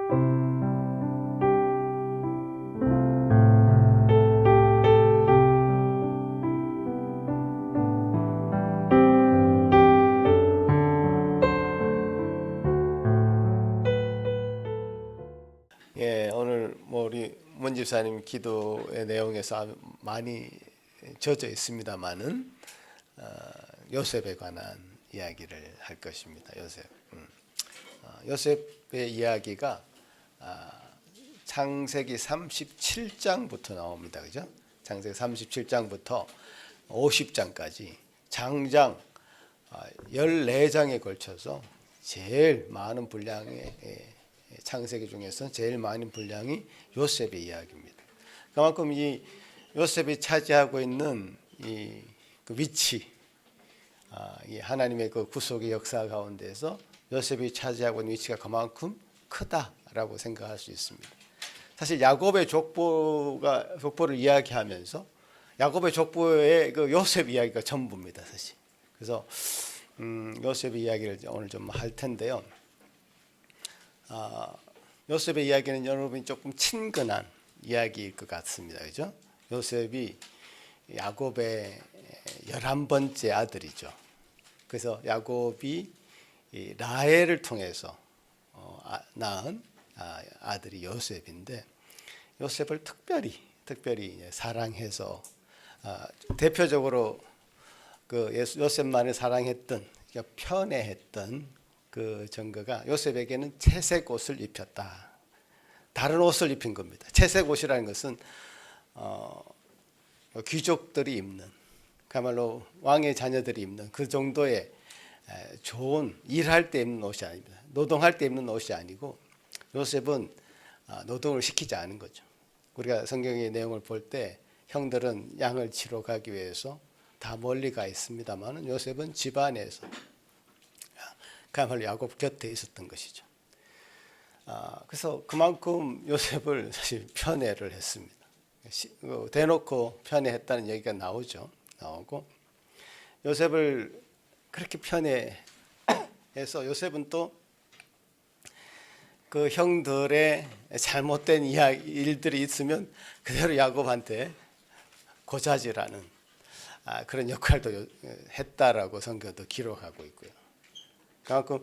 예, 오늘 우리 문 집사님 기도의 내용에서 많이 젖어 있습니다만은 요셉에 관한 이야기를 할 것입니다. 요셉. 요셉의 이야기가 창세기 37장부터 나옵니다. 그죠? 창세기 37장부터 50장까지 장장 14장에 걸쳐서 제일 많은 분량의 창세기 중에서 제일 많은 분량이 요셉의 이야기입니다. 그만큼 이 요셉이 차지하고 있는 그 위치, 이 하나님의 그 구속의 역사 가운데서 요셉이 차지하고 있는 위치가 그만큼 크다라고 생각할 수 있습니다. 사실 야곱의 족보를 이야기하면서 야곱의 족보의 그 요셉 이야기가 전부입니다, 사실. 그래서 요셉의 이야기를 오늘 좀 할 텐데요. 요셉의 이야기는 여러분이 조금 친근한 이야기일 것 같습니다. 그죠? 요셉이 야곱의 11번째 아들이죠. 그래서 야곱이 라헬을 통해서 낳은 아들이 요셉인데, 요셉을 특별히 사랑해서 대표적으로 그 요셉만을 사랑했던, 편애했던 그 증거가 요셉에게는 채색 옷을 입혔다. 다른 옷을 입힌 겁니다. 채색 옷이라는 것은 귀족들이 입는, 그야말로 왕의 자녀들이 입는 그 정도의 좋은, 일할 때 입는 옷이 아닙니다. 노동할 때 입는 옷이 아니고, 요셉은 노동을 시키지 않은 거죠. 우리가 성경의 내용을 볼 때 형들은 양을 치러 가기 위해서 다 멀리 가 있습니다만, 요셉은 집안에서 그야말로 야곱 곁에 있었던 것이죠. 그래서 그만큼 요셉을 사실 편애를 했습니다. 대놓고 편애했다는 얘기가 나오고, 요셉을 그렇게 편애해서 요셉은 또 그 형들의 잘못된 일들이 있으면 그대로 야곱한테 고자질하는 그런 역할도 했다라고 성경도 기록하고 있고요. 그만큼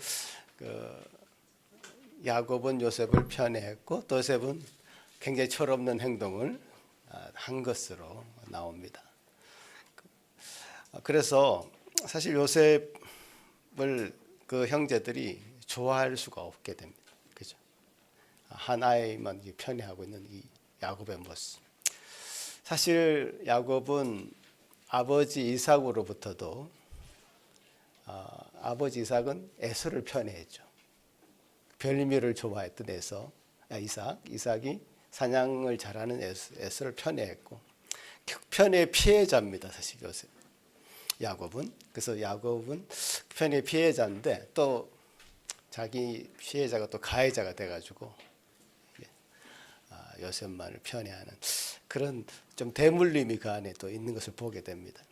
야곱은 요셉을 편애했고, 또 요셉은 굉장히 철없는 행동을 한 것으로 나옵니다. 그래서 사실 요셉을 그 형제들이 좋아할 수가 없게 됩니다. 그죠? 한 아이만 편애하고 있는 이 야곱의 모습. 사실 야곱은 아버지 이삭으로부터도 아버지 이삭은 에서를 편애했죠. 별미를 좋아했던 이삭이 사냥을 잘하는 에서를 편애했고, 편애의 피해자입니다, 사실 요셉. 야곱은. 그래서 야곱은 편애의 피해자인데, 또 자기 피해자가 또 가해자가 돼가지고 요셉만을 편애하는 그런 좀 대물림이 그 안에 또 있는 것을 보게 됩니다.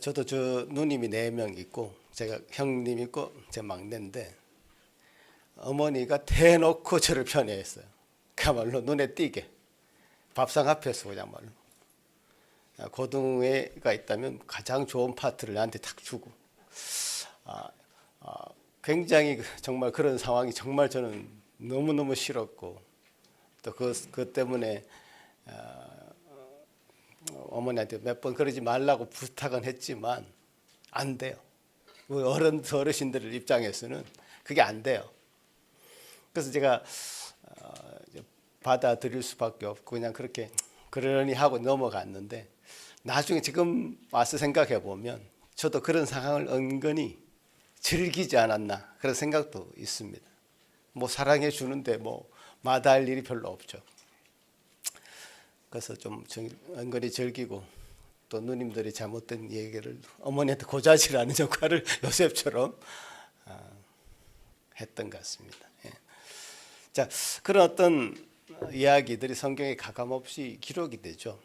저도 저 누님이 4명 있고, 제가 형님 있고 제 막내인데, 어머니가 대놓고 저를 편애했어요. 그야말로 눈에 띄게 밥상 앞에서 그야말로 고등애가 있다면 가장 좋은 파트를 나한테 탁 주고, 굉장히 정말 그런 상황이 정말 저는 너무너무 싫었고, 또 그 때문에 어머니한테 몇 번 그러지 말라고 부탁은 했지만 안 돼요. 어르신들 입장에서는 그게 안 돼요. 그래서 제가 받아들일 수밖에 없고 그냥 그렇게 그러니 하고 넘어갔는데, 나중에 지금 와서 생각해 보면 저도 그런 상황을 은근히 즐기지 않았나 그런 생각도 있습니다. 뭐 사랑해 주는데 뭐 마다할 일이 별로 없죠. 그래서 좀 은근히 즐기고, 또 누님들이 잘못된 얘기를 어머니한테 고자질하는 역할을 요셉처럼 했던 것 같습니다. 예. 자, 그런 어떤 이야기들이 성경에 가감없이 기록이 되죠.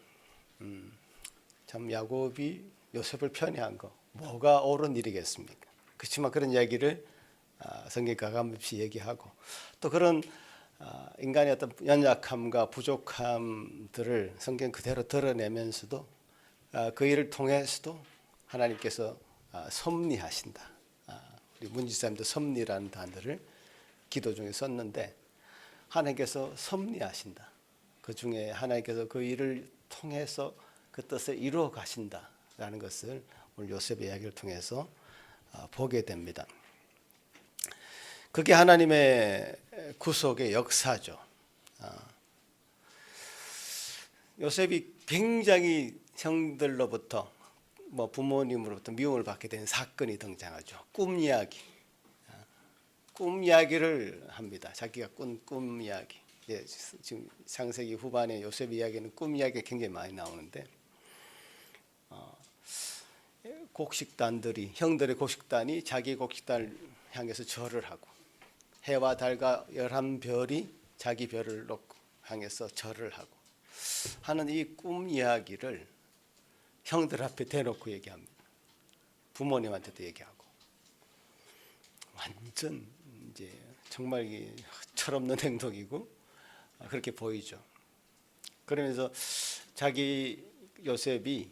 참 야곱이 요셉을 편애한 거 뭐가 옳은 일이겠습니까? 그렇지만 그런 이야기를 성경이 가감없이 얘기하고 또 그런 인간의 어떤 연약함과 부족함들을 성경 그대로 드러내면서도 그 일을 통해서도 하나님께서 섭리하신다. 우리 문지사님도 섭리라는 단어를 기도 중에 썼는데 하나님께서 섭리하신다. 그 중에 하나님께서 그 일을 통해서 그 뜻을 이루어 가신다라는 것을 오늘 요셉의 이야기를 통해서 보게 됩니다. 그게 하나님의 구속의 역사죠. 요셉이 굉장히 형들로부터 부모님으로부터 미움을 받게 된 사건이 등장하죠. 꿈 이야기. 꿈 이야기를 합니다. 자기가 꾼 꿈 이야기. 지금 창세기 후반에 요셉 이야기는 꿈 이야기가 굉장히 많이 나오는데 곡식단들이 형들의 곡식단이 자기 곡식단을 향해서 절을 하고 해와 달과 11별이 자기 별을 놓고 향해서 절을 하고 하는 이 꿈 이야기를 형들 앞에 대놓고 얘기합니다. 부모님한테도 얘기하고 완전 이제 정말 철없는 행동이고 그렇게 보이죠. 그러면서 자기 요셉이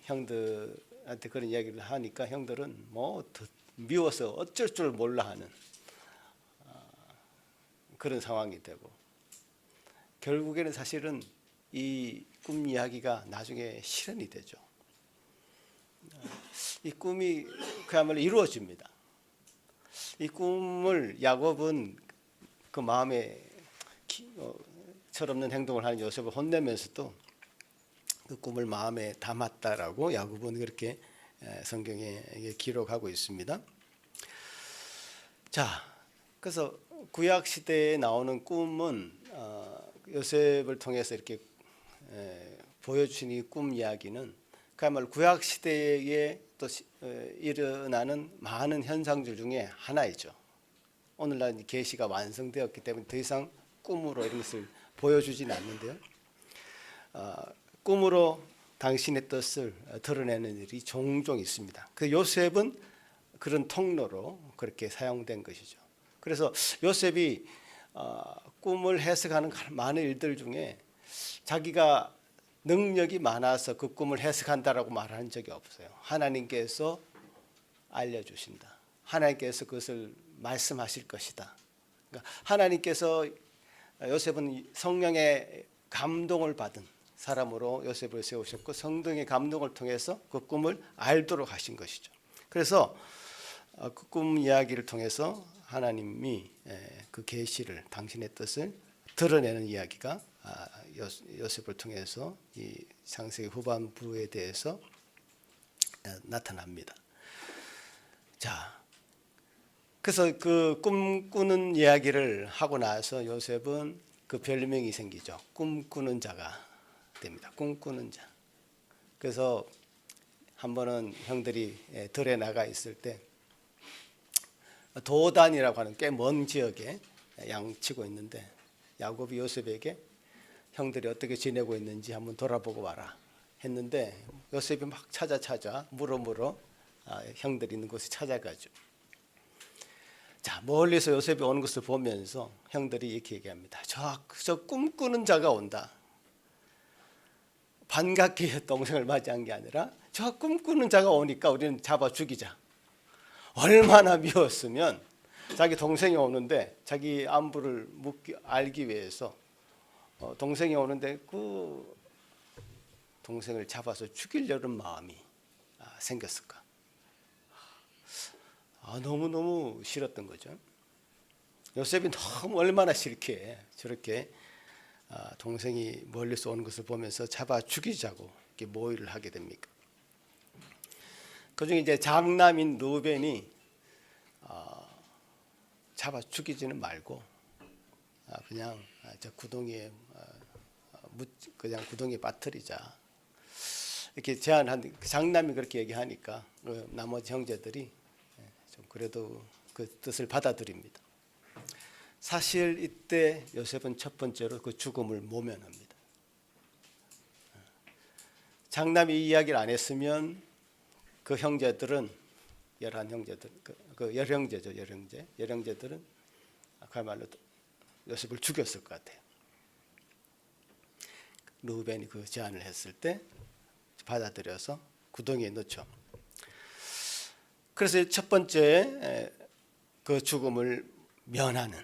형들한테 그런 이야기를 하니까 형들은 미워서 어쩔 줄 몰라 하는 그런 상황이 되고 결국에는 사실은 이 꿈 이야기가 나중에 실현이 되죠. 이 꿈이 그야말로 이루어집니다. 이 꿈을 야곱은 그 마음에 철없는 행동을 하는 요셉을 혼내면서도 그 꿈을 마음에 담았다라고 야곱은 그렇게 성경에 기록하고 있습니다. 자, 그래서 구약 시대에 나오는 꿈은 요셉을 통해서 이렇게 보여주신 이 꿈 이야기는 그야말로 구약 시대에 또 일어나는 많은 현상들 중에 하나이죠. 오늘날 계시가 완성되었기 때문에 더 이상 꿈으로 이런 것을 보여주지는 않는데요. 꿈으로 당신의 뜻을 드러내는 일이 종종 있습니다. 그 요셉은 그런 통로로 그렇게 사용된 것이죠. 그래서 요셉이 꿈을 해석하는 많은 일들 중에 자기가 능력이 많아서 그 꿈을 해석한다라고 말한 적이 없어요. 하나님께서 알려주신다. 하나님께서 그것을 말씀하실 것이다. 그러니까 하나님께서 요셉은 성령의 감동을 받은 사람으로 요셉을 세우셨고 성령의 감동을 통해서 그 꿈을 알도록 하신 것이죠. 그래서 그 꿈 이야기를 통해서 하나님이 그 계시를 당신의 뜻을 드러내는 이야기가 요셉을 통해서 이 창세기 후반부에 대해서 나타납니다. 자, 그래서 그 꿈꾸는 이야기를 하고 나서 요셉은 그 별명이 생기죠. 꿈꾸는 자가 됩니다. 꿈꾸는 자. 그래서 한 번은 형들이 들에 나가 있을 때 도단이라고 하는 꽤 먼 지역에 양치고 있는데 야곱이 요셉에게 형들이 어떻게 지내고 있는지 한번 돌아보고 와라 했는데 요셉이 막 찾아 물어 형들이 있는 곳에 찾아가죠. 자, 멀리서 요셉이 오는 것을 보면서 형들이 이렇게 얘기합니다. 저 꿈꾸는 자가 온다. 반갑게 동생을 맞이한 게 아니라 저 꿈꾸는 자가 오니까 우리는 잡아 죽이자. 얼마나 미웠으면 자기 동생이 오는데 자기 안부를 알기 위해서 동생이 오는데 그 동생을 잡아서 죽이려는 마음이 생겼을까? 너무너무 싫었던 거죠. 요셉이 너무 얼마나 싫게 저렇게 동생이 멀리서 오는 것을 보면서 잡아 죽이자고 이렇게 모의를 하게 됩니까? 그중에 이제 장남인 루벤이 잡아 죽이지는 말고 그냥 저 구덩이에 그냥 구덩이에 빠뜨리자 이렇게 제안한 장남이 그렇게 얘기하니까 나머지 형제들이 좀 그래도 그 뜻을 받아들입니다. 사실 이때 요셉은 첫 번째로 그 죽음을 모면합니다. 장남이 이 이야기를 안 했으면 그 형제들은 열한 형제들, 그 열형제죠, 열형제들은 그야말로 요셉을 죽였을 것 같아요. 르우벤이 그 제안을 했을 때 받아들여서 구덩이에 넣죠. 그래서 첫 번째 그 죽음을 면하는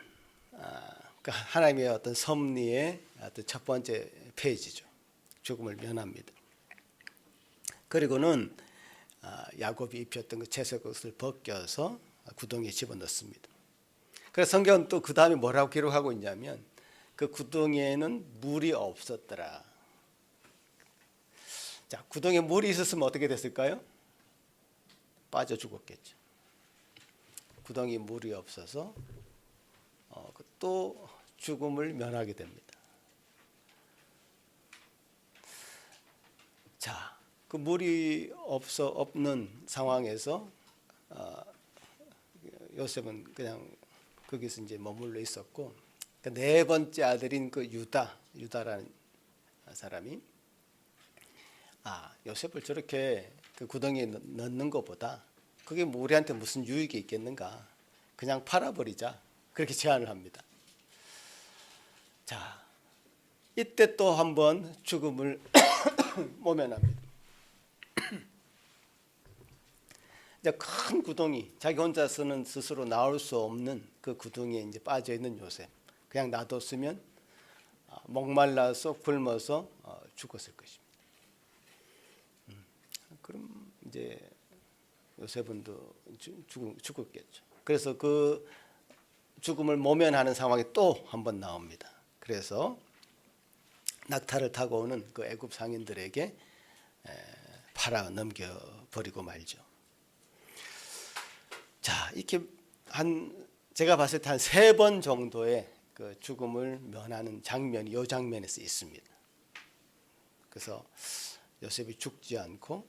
그러니까 하나님의 어떤 섭리의 어떤 첫 번째 페이지죠. 죽음을 면합니다. 그리고는 야곱이 입혔던 그 채색 옷을 벗겨서 구덩이에 집어넣습니다. 그래서 성경은 또 그 다음에 뭐라고 기록하고 있냐면 그 구덩이에는 물이 없었더라. 자, 구덩이에 물이 있었으면 어떻게 됐을까요? 빠져 죽었겠죠. 구덩이에 물이 없어서 또 죽음을 면하게 됩니다. 자, 그 물이 없는 상황에서 요셉은 그냥 거기서 이제 머물러 있었고, 그 네 번째 아들인 그 유다라는 사람이 요셉을 저렇게 그 구덩이에 넣는 것보다 그게 뭐 우리한테 무슨 유익이 있겠는가? 그냥 팔아버리자. 그렇게 제안을 합니다. 자, 이때 또 한번 죽음을 모면합니다. 이제 큰 구덩이, 자기 혼자서는 스스로 나올 수 없는 그 구덩이에 이제 빠져 있는 요셉. 그냥 놔뒀으면 목말라서 굶어서 죽었을 것입니다. 그럼 이제 요셉은 죽었겠죠. 그래서 그 죽음을 모면하는 상황이 또 한 번 나옵니다. 그래서 낙타를 타고 오는 그 애굽 상인들에게 팔아 넘겨버리고 말죠. 자, 이렇게 제가 봤을 때 한 3번 정도의 그 죽음을 면하는 장면이 이 장면에서 있습니다. 그래서 요셉이 죽지 않고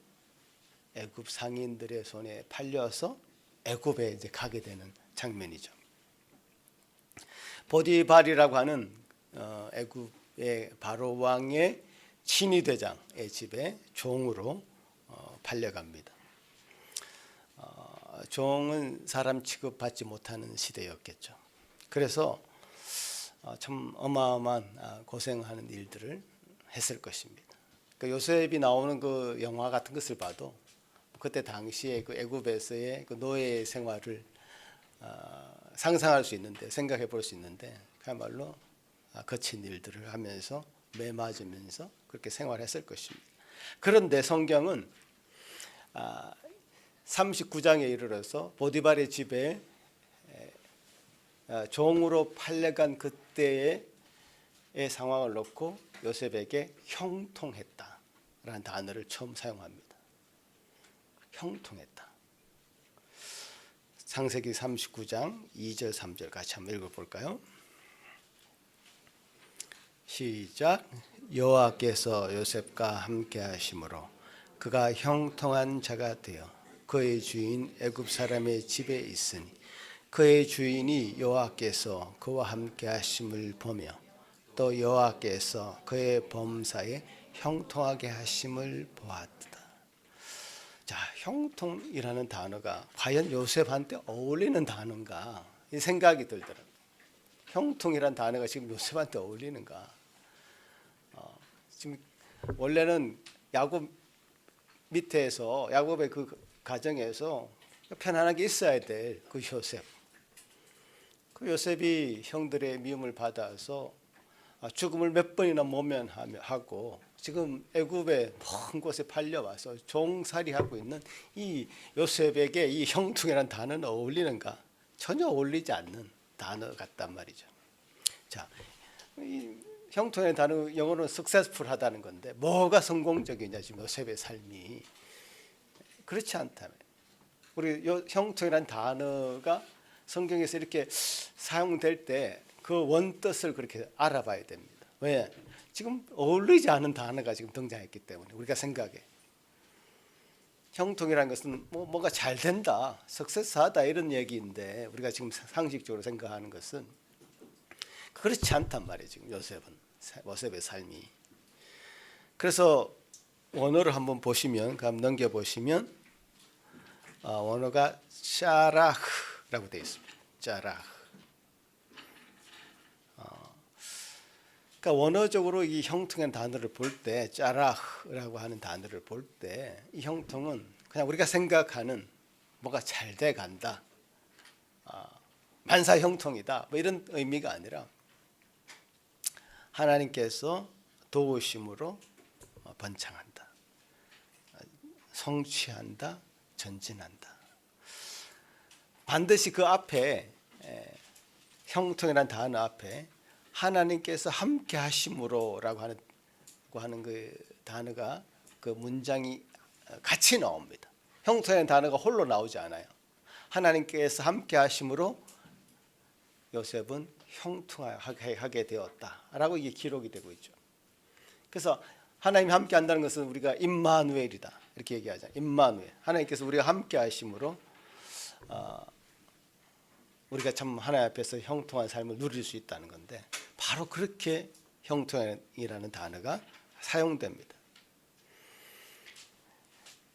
애굽 상인들의 손에 팔려서 애굽에 이제 가게 되는 장면이죠. 보디발이라고 하는 애굽의 바로 왕의 친위대장의 집에 종으로 팔려갑니다. 종은 사람 취급받지 못하는 시대였겠죠. 그래서 참 어마어마한 고생하는 일들을 했을 것입니다. 그 요셉이 나오는 그 영화 같은 것을 봐도 그때 당시에 그 애굽에서의 그 노예 생활을 상상할 수 있는데, 생각해 볼 수 있는데, 그야말로 거친 일들을 하면서 매 맞으면서 그렇게 생활했을 것입니다. 그런데 성경은 39장에 이르러서 보디발의 집에 종으로 팔려간 그때의 상황을 놓고 요셉에게 형통했다라는 단어를 처음 사용합니다. 형통했다. 창세기 39장 2절 3절 같이 한번 읽어볼까요? 시작. 여호와께서 요셉과 함께 하심으로 그가 형통한 자가 되어 그의 주인 애굽 사람의 집에 있으니 그의 주인이 여호와께서 그와 함께 하심을 보며 또 여호와께서 그의 범사에 형통하게 하심을 보았다. 자, 형통이라는 단어가 과연 요셉한테 어울리는 단어인가? 이 생각이 들더라고요. 형통이라는 단어가 지금 요셉한테 어울리는가? 지금 원래는 야곱 밑에서 야곱의 그 가정에서 편안하게 있어야 될 그 요셉. 그 요셉이 형들의 미움을 받아서 죽음을 몇 번이나 모면하고 지금 애굽의 먼 곳에 팔려와서 종살이하고 있는 이 요셉에게 이 형통이라는 단어는 어울리는가? 전혀 어울리지 않는 단어 같단 말이죠. 자, 이 형통의 단어 영어로는 successful하다는 건데 뭐가 성공적이냐 지금 요셉의 삶이 그렇지 않다면 우리 형통이라는 단어가 성경에서 이렇게 사용될 때 그 원뜻을 그렇게 알아봐야 됩니다. 왜? 지금 어울리지 않은 단어가 지금 등장했기 때문에 우리가 생각해 형통이라는 것은 뭔가 잘 된다, 석세스하다 이런 얘기인데 우리가 지금 상식적으로 생각하는 것은 그렇지 않단 말이에요. 지금 요셉의 삶이. 그래서 원어를 한번 보시면, 넘겨 보시면 원어가 짜라흐라고 되어 있습니다. 짜라흐. 그러니까 원어적으로 이 형통이라는 단어를 볼 때, 짜라흐라고 하는 단어를 볼 때 이 형통은 그냥 우리가 생각하는 뭐가 잘 돼 간다, 만사 형통이다, 뭐 이런 의미가 아니라 하나님께서 도우심으로 번창한다, 성취한다, 전진한다. 반드시 그 앞에, 형통이라는 단어 앞에 하나님께서 함께 하심으로라고 하는 그 단어가, 그 문장이 같이 나옵니다. 형통이라는 단어가 홀로 나오지 않아요. 하나님께서 함께 하심으로 요셉은 형통하게 되었다라고 이게 기록이 되고 있죠. 그래서 하나님이 함께 한다는 것은 우리가 임마누엘이다 이렇게 얘기하잖아요. 임마누엘, 하나님께서 우리가 함께 하심으로 우리가 참 하나님 앞에서 형통한 삶을 누릴 수 있다는 건데, 바로 그렇게 형통이라는 단어가 사용됩니다.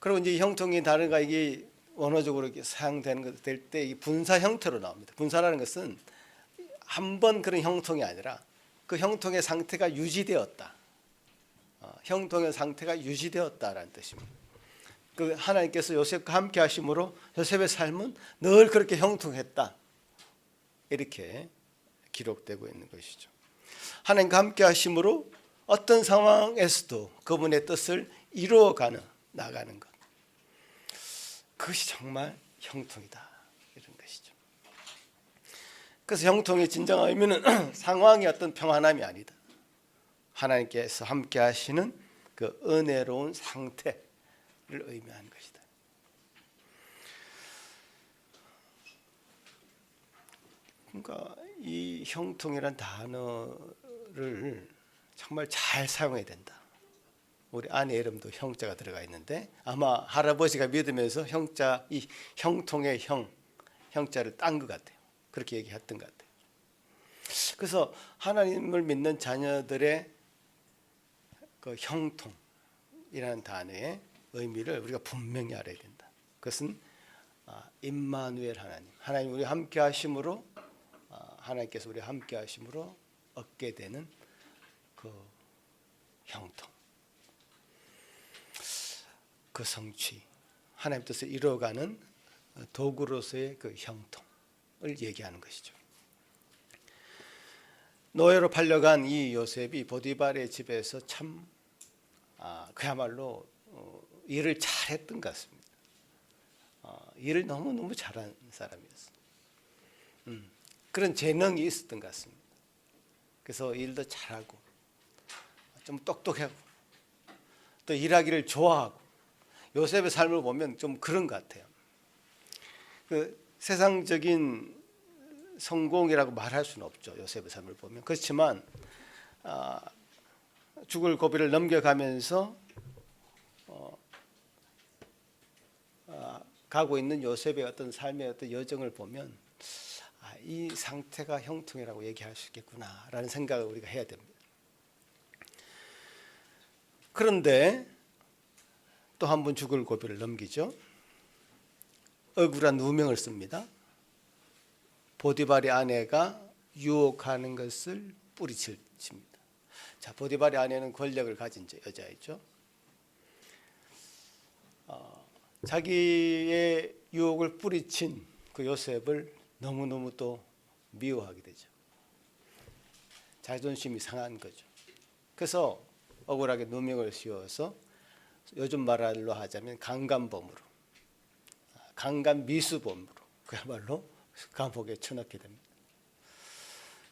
그리고 이제 형통의 단어가 이게 원어적으로 이렇게 사용되는 될 때 이 분사 형태로 나옵니다. 분사라는 것은 한 번 그런 형통이 아니라 그 형통의 상태가 유지되었다. 형통의 상태가 유지되었다라는 뜻입니다. 그 하나님께서 요셉과 함께 하심으로 요셉의 삶은 늘 그렇게 형통했다, 이렇게 기록되고 있는 것이죠. 하나님과 함께 하심으로 어떤 상황에서도 그분의 뜻을 이루어가는, 나가는 것, 그것이 정말 형통이다, 이런 것이죠. 그래서 형통의 진정한 의미는 상황의 어떤 평안함이 아니다, 하나님께서 함께 하시는 그 은혜로운 상태를 의미하는 것이다. 그러니까 이 형통이란 단어를 정말 잘 사용해야 된다. 우리 아내 이름도 형자가 들어가 있는데 아마 할아버지가 믿으면서 이 형통의 형자를 딴 것 같아요. 그렇게 얘기했던 것 같아요. 그래서 하나님을 믿는 자녀들의 그 형통이라는 단어의 의미를 우리가 분명히 알아야 된다. 그것은 임마누엘 하나님 우리 함께 하심으로, 하나님께서 우리 함께 하심으로 얻게 되는 그 형통, 그 성취, 하나님 뜻을 이루어가는 도구로서의 그 형통을 얘기하는 것이죠. 노예로 팔려간 이 요셉이 보디발의 집에서 참 그야말로 일을 잘했던 것 같습니다. 일을 너무너무 잘한 사람이었어요. 그런 재능이 있었던 것 같습니다. 그래서 일도 잘하고 좀 똑똑하고 또 일하기를 좋아하고, 요셉의 삶을 보면 좀 그런 것 같아요. 그 세상적인 성공이라고 말할 수는 없죠, 요셉의 삶을 보면. 그렇지만 죽을 고비를 넘겨가면서 가고 있는 요셉의 어떤 삶의 어떤 여정을 보면 이 상태가 형통이라고 얘기할 수 있겠구나라는 생각을 우리가 해야 됩니다. 그런데 또 한 번 죽을 고비를 넘기죠. 억울한 누명을 씁니다. 보디발의 아내가 유혹하는 것을 뿌리칩니다. 자, 보디발의 아내는 권력을 가진 여자이죠. 자기의 유혹을 뿌리친 그 요셉을 너무너무 또 미워하게 되죠. 자존심이 상한 거죠. 그래서 억울하게 누명을 씌워서 요즘 말로 하자면 강간범으로, 강간미수범으로 그야말로 감옥에 쳐넣게 됩니다.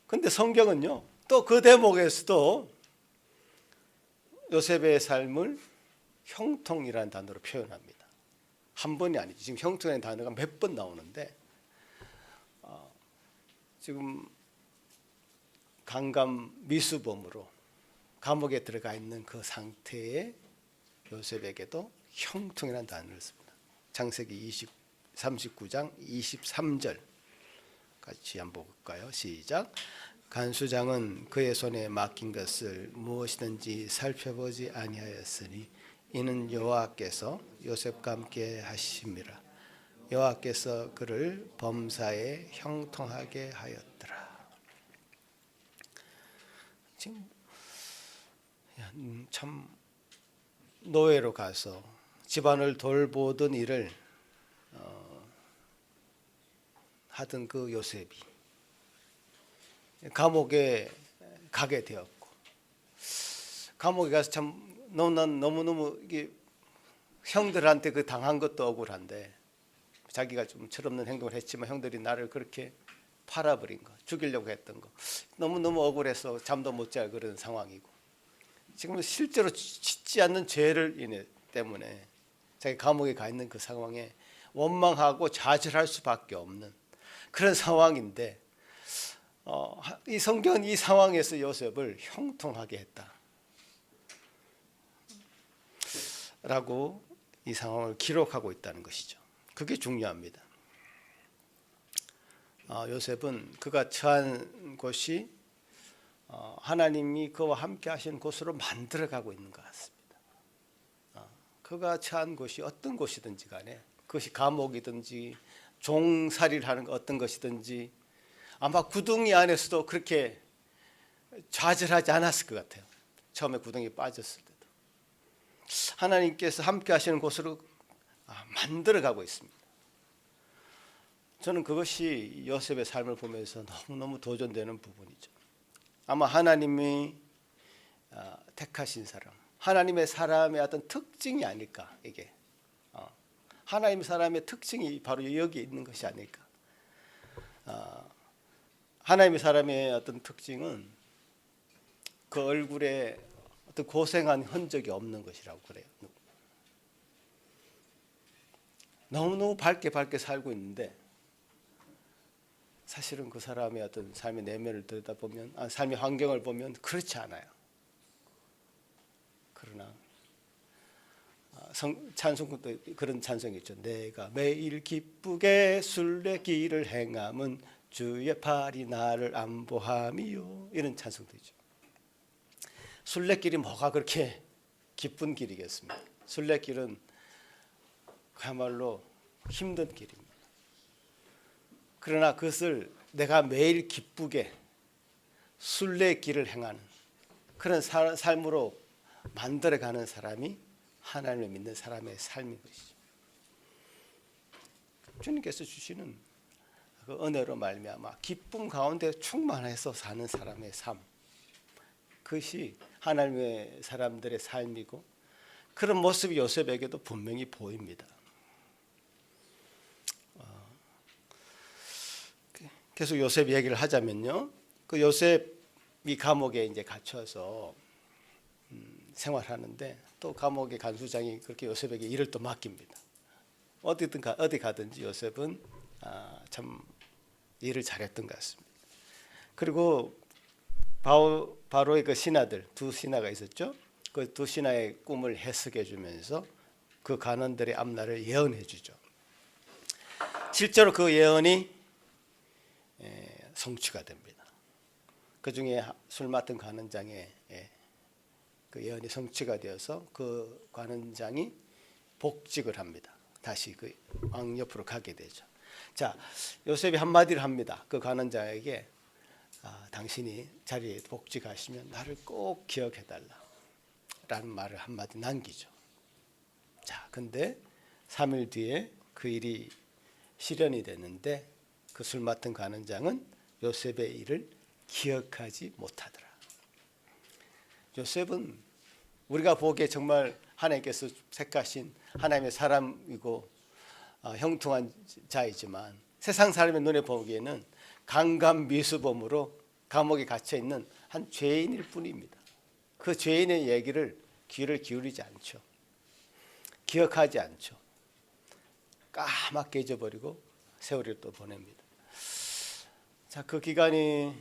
그런데 성경은요, 또 그 대목에서도 요셉의 삶을 형통이라는 단어로 표현합니다. 한 번이 아니죠. 지금 형통이라는 단어가 몇 번 나오는데 지금 강간미수범으로 감옥에 들어가 있는 그 상태의 요셉에게도 형통이라는 단어를 씁니다. 창세기 39장 23절 같이 한번 볼까요? 시작. 간수장은 그의 손에 맡긴 것을 무엇이든지 살펴보지 아니하였으니 이는 여호와께서 요셉과 함께 하심이라. 여호와께서 그를 범사에 형통하게 하였더라. 지금 참 노예로 가서 집안을 돌보던 일을 하던 그 요셉이 감옥에 가게 되었고, 감옥에 가서 참 너무너무 이게 형들한테 그 당한 것도 억울한데, 자기가 좀 철없는 행동을 했지만 형들이 나를 그렇게 팔아버린 거, 죽이려고 했던 거, 너무너무 억울해서 잠도 못 잘 그런 상황이고, 지금 실제로 짓지 않는 죄를 때문에 자기 감옥에 가 있는 그 상황에 원망하고 좌절할 수밖에 없는 그런 상황인데, 이 성경은 이 상황에서 요셉을 형통하게 했다 라고 이 상황을 기록하고 있다는 것이죠. 그게 중요합니다. 요셉은 그가 처한 곳이 하나님이 그와 함께 하시는 곳으로 만들어가고 있는 것 같습니다. 그가 처한 곳이 어떤 곳이든지 간에, 그것이 감옥이든지 종살이를 하는 어떤 것이든지, 아마 구덩이 안에서도 그렇게 좌절하지 않았을 것 같아요. 처음에 구덩이에 빠졌을 때도 하나님께서 함께 하시는 곳으로 만들어가고 있습니다. 저는 그것이 요셉의 삶을 보면서 너무너무 도전되는 부분이죠. 아마 하나님이 택하신 사람, 하나님의 사람의 어떤 특징이 아닐까. 이게 하나님 사람의 특징이 바로 여기 있는 것이 아닐까. 하나님의 사람의 어떤 특징은 그 얼굴에 어떤 고생한 흔적이 없는 것이라고 그래요. 너무너무 밝게 살고 있는데, 사실은 그 사람의 어떤 삶의 내면을 들여다보면, 삶의 환경을 보면 그렇지 않아요. 그러나 찬송도 그런 찬송이 있죠. 내가 매일 기쁘게 순례길을 행함은 주의 팔이 나를 안보함이요. 이런 찬송도 있죠. 순례길이 뭐가 그렇게 기쁜 길이겠습니까? 순례길은 그야말로 힘든 길입니다. 그러나 그것을 내가 매일 기쁘게 순례길을 행하는 그런 삶으로 만들어가는 사람이 하나님을 믿는 사람의 삶인 것이죠. 주님께서 주시는 그 은혜로 말미암아 기쁨 가운데 충만해서 사는 사람의 삶, 그것이 하나님의 사람들의 삶이고, 그런 모습이 요셉에게도 분명히 보입니다. 계속 요셉 얘기를 하자면요, 그 요셉이 감옥에 이제 갇혀서 생활하는데, 또 감옥의 간수장이 그렇게 요셉에게 일을 또 맡깁니다. 어디 가든지 요셉은 참 일을 잘했던 것 같습니다. 그리고 바로의 그 신하들, 두 신하가 있었죠. 그 두 신하의 꿈을 해석해 주면서 그 간원들의 앞날을 예언해 주죠. 실제로 그 예언이 성취가 됩니다. 그 중에 술 맡은 관원장의 그 예언이 성취가 되어서 그 관원장이 복직을 합니다. 다시 그 왕 옆으로 가게 되죠. 자, 요셉이 한마디를 합니다. 그 관원장에게 당신이 자리에 복직하시면 나를 꼭 기억해달라 라는 말을 한마디 남기죠. 자, 근데 3일 뒤에 그 일이 실현이 됐는데, 그 술 맡은 관원장은 요셉의 일을 기억하지 못하더라. 요셉은 우리가 보기에 정말 하나님께서 택하신 하나님의 사람이고 형통한 자이지만, 세상 사람의 눈에 보기에는 강간미수범으로 감옥에 갇혀 있는 한 죄인일 뿐입니다. 그 죄인의 얘기를 귀를 기울이지 않죠. 기억하지 않죠. 까맣게 잊어버리고 세월을 또 보냅니다. 자, 그 기간이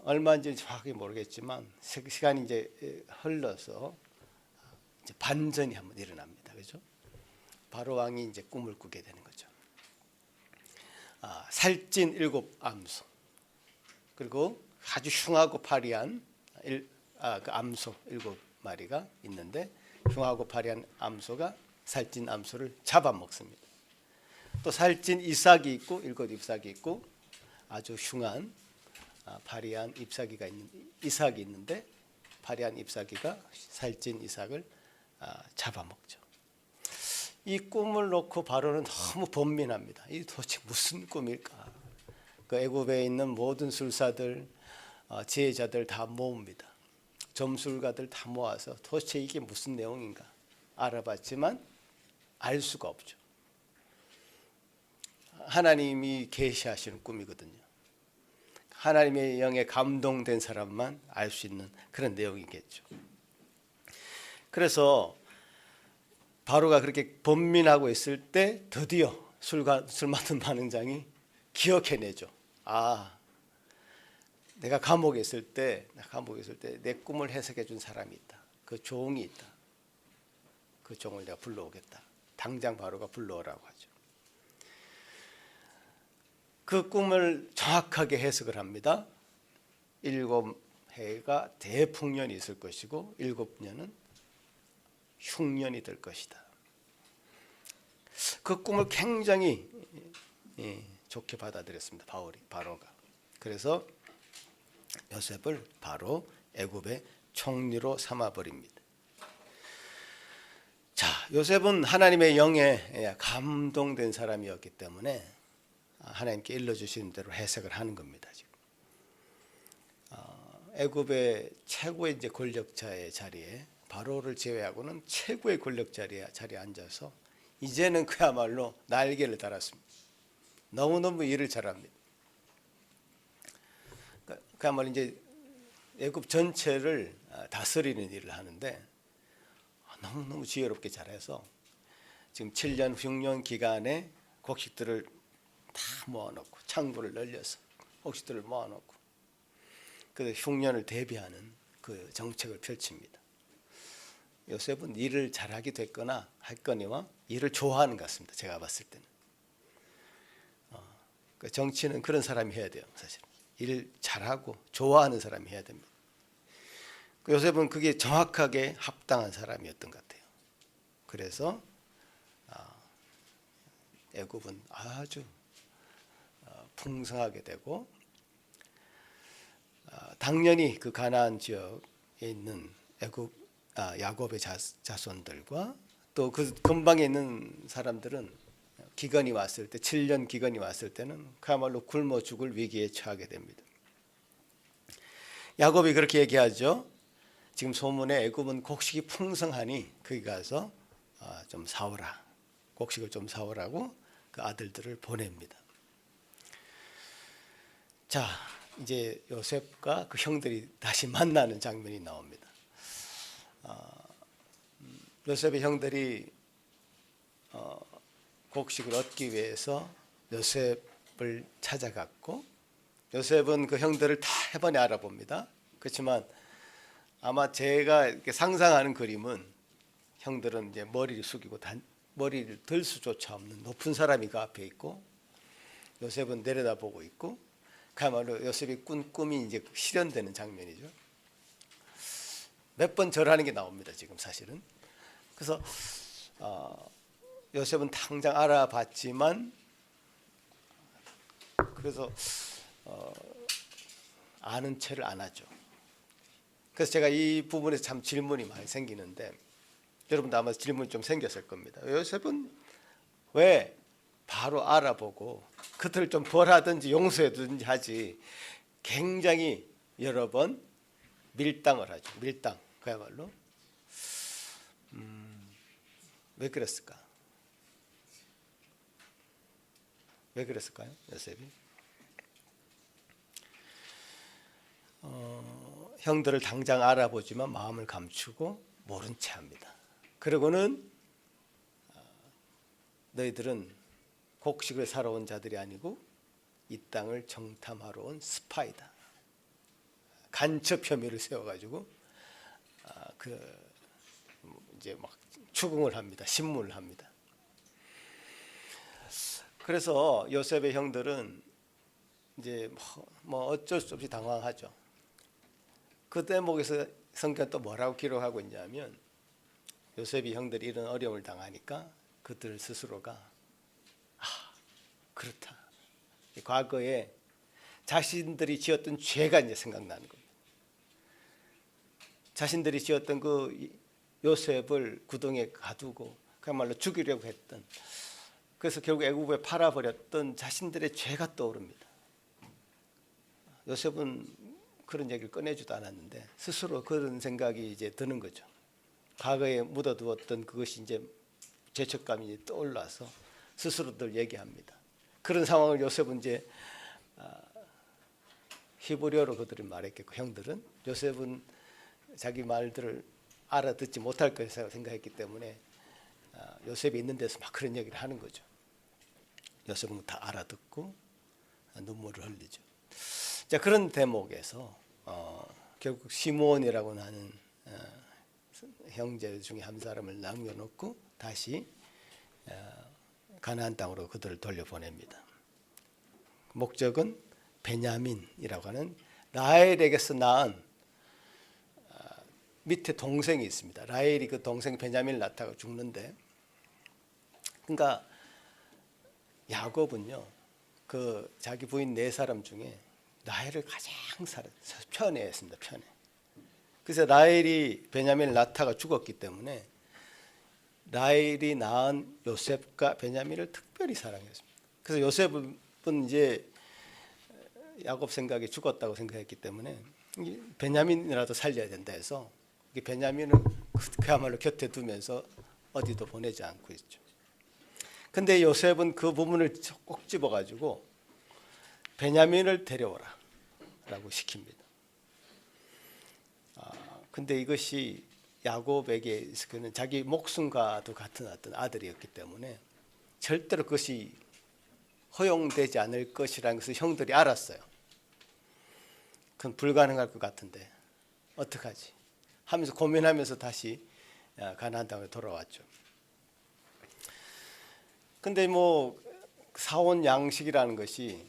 얼마인지 정확하게 모르겠지만 시간이 이제 흘러서 이제 반전이 한번 일어납니다. 그렇죠? 바로 왕이 이제 꿈을 꾸게 되는 거죠. 살찐 7 암소, 그리고 아주 흉하고 파리한 그 암소 7마리가 있는데, 흉하고 파리한 암소가 살찐 암소를 잡아먹습니다. 또 살찐 이삭이 있고 일곱 잎사귀 있고 아주 흉한 파리한 잎사귀가 있는 이삭이 있는데 파리한 잎사귀가 살찐 이삭을 잡아먹죠. 이 꿈을 놓고 바로는 너무 번민합니다. 이 도대체 무슨 꿈일까? 그 애굽에 있는 모든 술사들, 지혜자들 다 모읍니다. 점술가들 다 모아서 도대체 이게 무슨 내용인가 알아봤지만 알 수가 없죠. 하나님이 계시하시는 꿈이거든요. 하나님의 영에 감동된 사람만 알 수 있는 그런 내용이겠죠. 그래서 바로가 그렇게 번민하고 있을 때 드디어 술 맡은 반응장이 기억해내죠. 내가 감옥에 있을 때 내 꿈을 해석해 준 사람이 있다. 그 종이 있다. 그 종을 내가 불러오겠다. 당장 바로가 불러오라고 하죠. 그 꿈을 정확하게 해석을 합니다. 7해가 대풍년이 있을 것이고 7년은 흉년이 될 것이다. 그 꿈을 굉장히 좋게 받아들였습니다. 바로가. 그래서 요셉을 바로 애굽의 총리로 삼아버립니다. 자, 요셉은 하나님의 영에 감동된 사람이었기 때문에 하나님께 일러주시는 대로 해석을 하는 겁니다. 지금 애굽의 최고의 이제 권력자의 자리에 바로를 제외하고는 최고의 권력 자리에 앉아서 이제는 그야말로 날개를 달았습니다. 너무너무 일을 잘합니다. 그야말로 이제 애굽 전체를 다스리는 일을 하는데 너무너무 지혜롭게 잘해서 지금 7년 흉년 기간에 곡식들을 다 모아놓고 창고를 늘려서 곡식들을 모아놓고 그 흉년을 대비하는 그 정책을 펼칩니다. 요셉은 일을 잘하게 됐거나 할거니와 일을 좋아하는 것 같습니다. 제가 봤을 때는 그 정치는 그런 사람이 해야 돼요. 사실 일을 잘하고 좋아하는 사람이 해야 됩니다. 요셉은 그게 정확하게 합당한 사람이었던 것 같아요. 그래서 애굽은 아주 풍성하게 되고 당연히 그 가나안 지역에 있는 야곱의 자손들과 또 그 근방에 있는 사람들은 기근이 왔을 때 7년 기근이 왔을 때는 그야말로 굶어 죽을 위기에 처하게 됩니다. 야곱이 그렇게 얘기하죠. 지금 소문에 애굽은 곡식이 풍성하니 거기 가서 좀 사오라. 곡식을 좀 사오라고 그 아들들을 보냅니다. 자, 이제 요셉과 그 형들이 다시 만나는 장면이 나옵니다. 요셉의 형들이 곡식을 얻기 위해서 요셉을 찾아갔고 요셉은 그 형들을 다 해번에 알아봅니다. 그렇지만 아마 제가 이렇게 상상하는 그림은 형들은 이제 머리를 숙이고 머리를 들 수조차 없는 높은 사람이 그 앞에 있고 요셉은 내려다보고 있고 그야말로 요셉이 꾼 꿈이 이제 실현되는 장면이죠. 몇 번 절하는 게 나옵니다. 지금 사실은. 그래서 요셉은 당장 알아봤지만 그래서 아는 체를 안 하죠. 그래서 제가 이 부분에서 참 질문이 많이 생기는데 여러분도 아마 질문이 좀 생겼을 겁니다. 요셉은 왜 바로 알아보고 그들을 좀 벌하든지 용서해든지 하지 굉장히 여러 번 밀당을 하죠. 밀당 그야말로 왜 그랬을까? 왜 그랬을까요? 요셉이 형들을 당장 알아보지만 마음을 감추고 모른 채 합니다. 그러고는 너희들은 곡식을 사러 온 자들이 아니고 이 땅을 정탐하러 온 스파이다. 간첩 혐의를 세워가지고 이제 막 추궁을 합니다. 신문을 합니다. 그래서 요셉의 형들은 이제 뭐 어쩔 수 없이 당황하죠. 그 대목에서 성경 또 뭐라고 기록하고 있냐면 요셉이 형들이 이런 어려움을 당하니까 그들 스스로가 그렇다. 과거에 자신들이 지었던 죄가 이제 생각나는 겁니다. 자신들이 지었던 그 요셉을 구덩이에 가두고 그야말로 죽이려고 했던, 그래서 결국 애굽에 팔아버렸던 자신들의 죄가 떠오릅니다. 요셉은 그런 얘기를 꺼내지도 않았는데 스스로 그런 생각이 이제 드는 거죠. 과거에 묻어두었던 그것이 이제 죄책감이 떠올라서 스스로들 얘기합니다. 그런 상황을 요셉은 이제 히브리어로 그들이 말했겠고, 형들은 요셉은 자기 말들을 알아듣지 못할 것이라고 생각했기 때문에 요셉이 있는 데서 막 그런 얘기를 하는 거죠. 요셉은 다 알아듣고 눈물을 흘리죠. 자, 그런 대목에서 결국 시므온이라고 하는 형제 중에 한 사람을 남겨놓고 다시 가나안 땅으로 그들을 돌려보냅니다. 목적은 베냐민이라고 하는 라헬에게서 낳은 밑에 동생이 있습니다. 라헬이 그 동생 베냐민을 낳다가 죽는데, 그러니까 야곱은요, 그 자기 부인 네 사람 중에 라헬을 가장 편애했습니다. 편애. 그래서 라헬이 베냐민을 낳다가 죽었기 때문에 라헬이 낳은 요셉과 베냐민을 특별히 사랑했습니다. 그래서 요셉은 이제 야곱 생각에 죽었다고 생각했기 때문에 베냐민이라도 살려야 된다 해서 베냐민을 그야말로 곁에 두면서 어디도 보내지 않고 있죠. 근데 요셉은 그 부분을 꼭 집어가지고 베냐민을 데려오라 라고 시킵니다. 근데 이것이 야곱에게 있어서는 자기 목숨과도 같은 어떤 아들이었기 때문에 절대로 그것이 허용되지 않을 것이라는 것을 형들이 알았어요. 그건 불가능할 것 같은데 어떡하지 하면서 고민하면서 다시 가나안 땅으로 돌아왔죠. 근데 뭐 사원 양식이라는 것이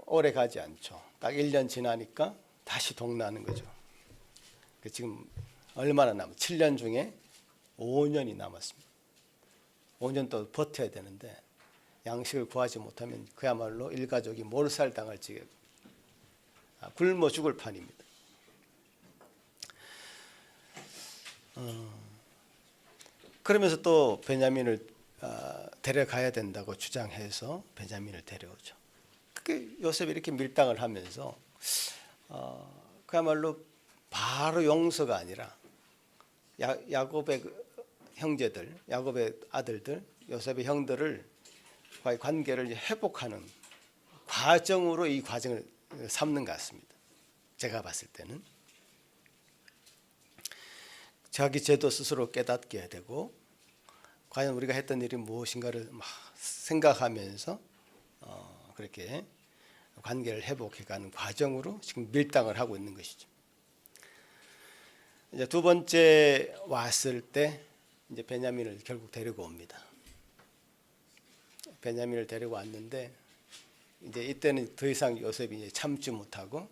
오래 가지 않죠. 딱 1년 지나니까 다시 동나는 거죠. 지금 얼마나 7년 중에 5년이 남았습니다. 5년 또 버텨야 되는데 양식을 구하지 못하면 그야말로 일가족이 몰살당할지 굶어 죽을 판입니다. 그러면서 또 베냐민을 데려가야 된다고 주장해서 베냐민을 데려오죠. 그게 요셉이 이렇게 밀당을 하면서 그야말로 바로 용서가 아니라 야곱의 형제들, 야곱의 아들들, 요셉의 형들을 과의 관계를 회복하는 과정으로 이 과정을 삼는 것 같습니다. 제가 봤을 때는 자기 죄도 스스로 깨닫게 해야 되고, 과연 우리가 했던 일이 무엇인가를 막 생각하면서 그렇게 관계를 회복해가는 과정으로 지금 밀당을 하고 있는 것이죠. 이제 두 번째 왔을 때 이제 베냐민을 결국 데리고 옵니다. 베냐민을 데리고 왔는데 이제 이때는 더 이상 요셉이 이제 참지 못하고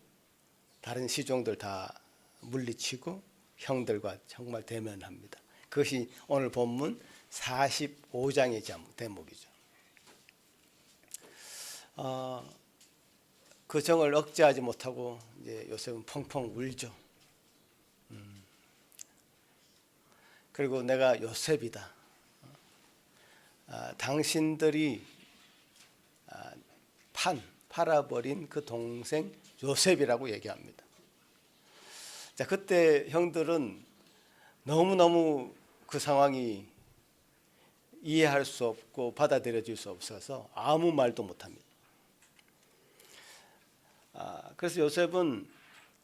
다른 시종들 다 물리치고 형들과 정말 대면합니다. 그것이 오늘 본문 45장의 대목이죠. 그 정을 억제하지 못하고 이제 요셉은 펑펑 울죠. 그리고 내가 요셉이다. 당신들이 팔아버린 그 동생 요셉이라고 얘기합니다. 자, 그때 형들은 너무너무 그 상황이 이해할 수 없고 받아들여질 수 없어서 아무 말도 못합니다. 그래서 요셉은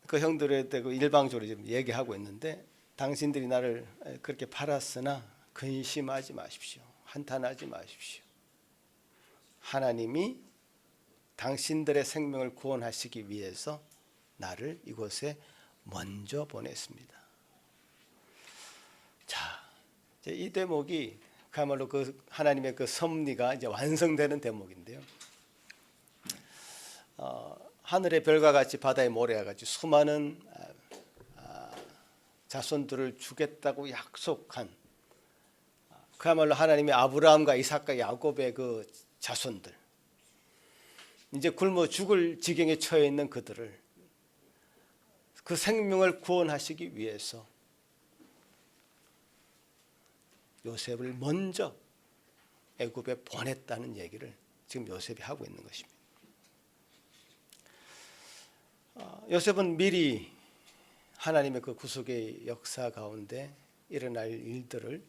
그 형들한테 일방적으로 지금 얘기하고 있는데, 당신들이 나를 그렇게 팔았으나 근심하지 마십시오. 한탄하지 마십시오. 하나님이 당신들의 생명을 구원하시기 위해서 나를 이곳에 먼저 보냈습니다. 자, 이 대목이 그야말로 그 하나님의 그 섭리가 이제 완성되는 대목인데요. 하늘의 별과 같이 바다의 모래와 같이 수많은 자손들을 주겠다고 약속한, 그야말로 하나님의 아브라함과 이삭과 야곱의 그 자손들, 이제 굶어 죽을 지경에 처해 있는 그들을 그 생명을 구원하시기 위해서 요셉을 먼저 애굽에 보냈다는 얘기를 지금 요셉이 하고 있는 것입니다. 요셉은 미리 하나님의 그 구속의 역사 가운데 일어날 일들을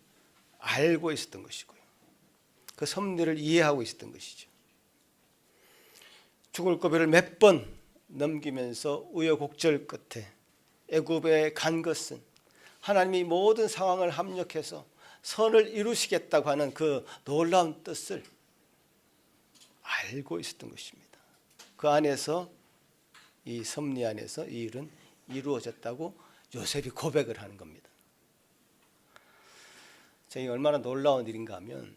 알고 있었던 것이고요. 그 섭리를 이해하고 있었던 것이죠. 죽을 고비를 몇 번 넘기면서 우여곡절 끝에 애굽에 간 것은 하나님이 모든 상황을 합력해서 선을 이루시겠다고 하는 그 놀라운 뜻을 알고 있었던 것입니다. 그 안에서 이 섭리 안에서 이 일은 이루어졌다고 요셉이 고백을 하는 겁니다. 이게 얼마나 놀라운 일인가 하면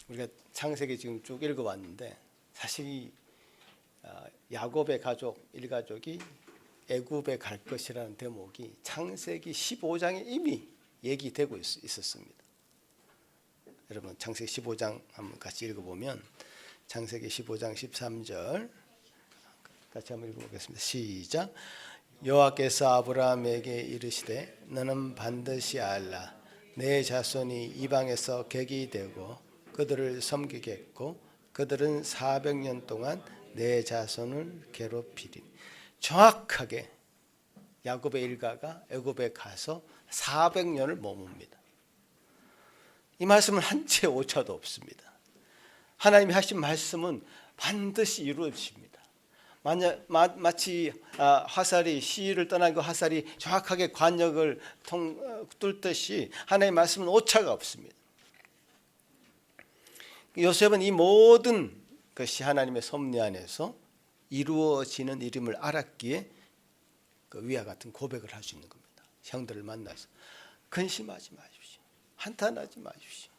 우리가 창세기 지금 쭉 읽어봤는데 사실 야곱의 가족 일가족이 애굽에 갈 것이라는 대목이 창세기 15장에 이미 얘기되고 있었습니다. 여러분 창세기 15장 한번 같이 읽어보면 창세기 15장 13절 같이 한번 읽어보겠습니다. 시작. 여호와께서 아브라함에게 이르시되 너는 반드시 알라 내 자손이 이방에서 객이 되고 그들을 섬기겠고 그들은 400년 동안 내 자손을 괴롭히리니. 정확하게 야곱의 일가가 애굽에 가서 400년을 머뭅니다. 이 말씀은 한 채 오차도 없습니다. 하나님이 하신 말씀은 반드시 이루어집니다. 마치 화살이 시위를 떠난 그 화살이 정확하게 관역을 뚫듯이 하나님의 말씀은 오차가 없습니다. 요셉은 이 모든 것이 하나님의 섭리 안에서 이루어지는 일임을 알았기에 그 위와 같은 고백을 할 수 있는 겁니다. 형들을 만나서 근심하지 마십시오. 한탄하지 마십시오.